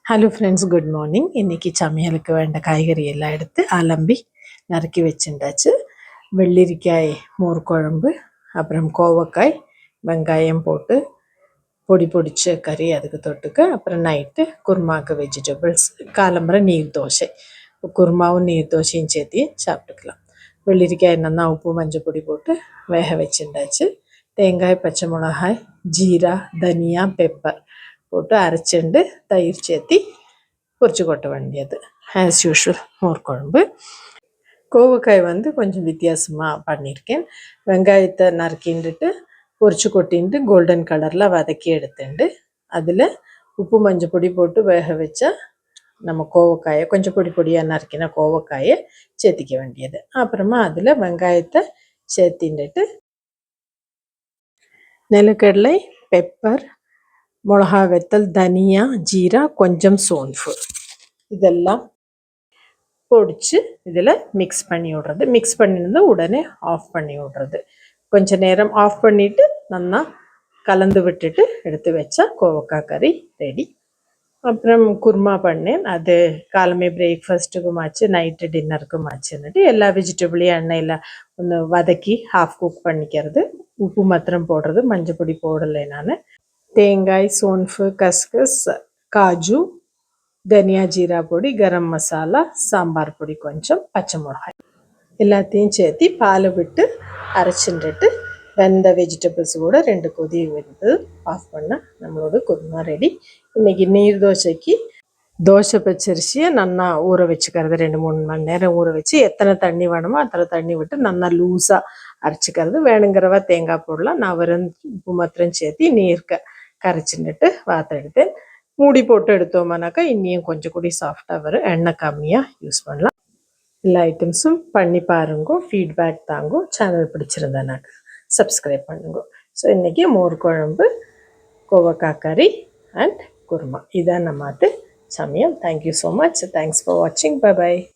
Hello friends, good morning. இன்றைக்கி சமையலுக்கு வேண்ட காய்கறி எல்லாம் எடுத்து அலம்பி நறுக்கி வச்சுட்டாச்சு. வெள்ளரிக்காய் மோர் குழம்பு, அப்புறம் கோவக்காய் வெங்காயம் போட்டு பொடி பொடிச்ச கறி அதுக்கு தொட்டுக்க, அப்புறம் நைட்டு குருமாவுக்கு வெஜிடபிள்ஸ், காலம்பரை நீர் தோசை. குருமாவும் நீர் தோசையும் சேர்த்து சாப்பிட்டுக்கலாம். வெள்ளரிக்காய் நல்லா உப்பு மஞ்சள் பொடி போட்டு வேக வச்சுட்டாச்சு. தேங்காய், பச்சை மிளகாய், ஜீரா, தனியா, பெப்பர் போட்டு அரைச்சிண்டு தயிர் சேர்த்தி பொரிச்சு கொட்ட வேண்டியது. ஆஸ் யூஷுவல் மோர் குழம்பு. கோவக்காய் கொஞ்சம் வித்தியாசமாக பண்ணியிருக்கேன். வெங்காயத்தை நறுக்கிண்டுட்டு பொரிச்சு கொட்டின்ட்டு கோல்டன் கலரில் வதக்கி எடுத்துண்டு அதில் உப்பு மஞ்சள் பொடி போட்டு வேக வச்சா நம்ம கோவக்காயை கொஞ்சம் பொடி பொடியாக நறுக்கின கோவக்காயை சேர்த்திக்க வேண்டியது. அப்புறமா அதில் வெங்காயத்தை சேர்த்தின்ட்டு நிலக்கடலை, பெப்பர், மிளகா வெத்தல், தனியா, ஜீரா, கொஞ்சம் சோன்ஃபு இதெல்லாம் பொடிச்சு இதில் மிக்ஸ் பண்ணி விட்றது. மிக்ஸ் பண்ணிருந்து உடனே ஆஃப் பண்ணி விட்றது. கொஞ்சம் நேரம் ஆஃப் பண்ணிவிட்டு நல்லா கலந்து விட்டுட்டு எடுத்து வச்சா கோவக்காய் கறி ரெடி. அப்புறம் குருமா பண்ணேன். அது காலமே பிரேக்ஃபாஸ்ட்டுக்கும் ஆச்சு, நைட்டு டின்னருக்கும் ஆச்சுன்னுட்டு எல்லா வெஜிடபிளையும் எண்ணெயில் ஒன்று வதக்கி ஹாஃப் குக் பண்ணிக்கிறது. உப்பு மாத்திரம் போடுறது, மஞ்சள் பொடி போடலை நான். தேங்காய், சோன்ஃபு, கஸ்கஸ், காஜு, தனியா, ஜீரா பொடி, கரம் மசாலா, சாம்பார் பொடி, கொஞ்சம் பச்சை மிளகாய் எல்லாத்தையும் சேர்த்து பாலை விட்டு அரைச்சிட்டு வெந்த வெஜிடபிள்ஸ் கூட 2 கொதி வந்து ஆஃப் பண்ணால் நம்மளோட குருமா ரெடி. இன்றைக்கி நீர் தோசைக்கு தோசை பச்சரிசியை நல்லா ஊற வச்சுக்கிறது. 2-3 மணி நேரம் ஊற வச்சு எத்தனை தண்ணி வேணுமோ அத்தனை தண்ணி விட்டு நல்லா லூஸாக அரைச்சிக்கிறது. வேணுங்கிறவா தேங்காய் போடலாம். நான் வெறும் உப்பு மாத்திரம் சேர்த்து நீர்க்க கரைச்சின்னுட்டு வாத்தெடுத்தேன். மூடி போட்டு எடுத்தோம்னாக்கா இன்னும் கொஞ்சம் கூடி சாஃப்டாக வரும். எண்ணெய் கம்மியாக யூஸ் பண்ணலாம். எல்லா ஐட்டம்ஸும் பண்ணி பாருங்க, ஃபீட்பேக் தாங்க. சேனல் பிடிச்சிருந்தேனாக்கா சப்ஸ்கிரைப் பண்ணுங்க. ஸோ இன்றைக்கி மோர் குழம்பு, கோவக்காய் கறி அண்ட் குருமா இதான் நம்ம சமையல். Thank you so much. Thanks for வாட்சிங். Bye by.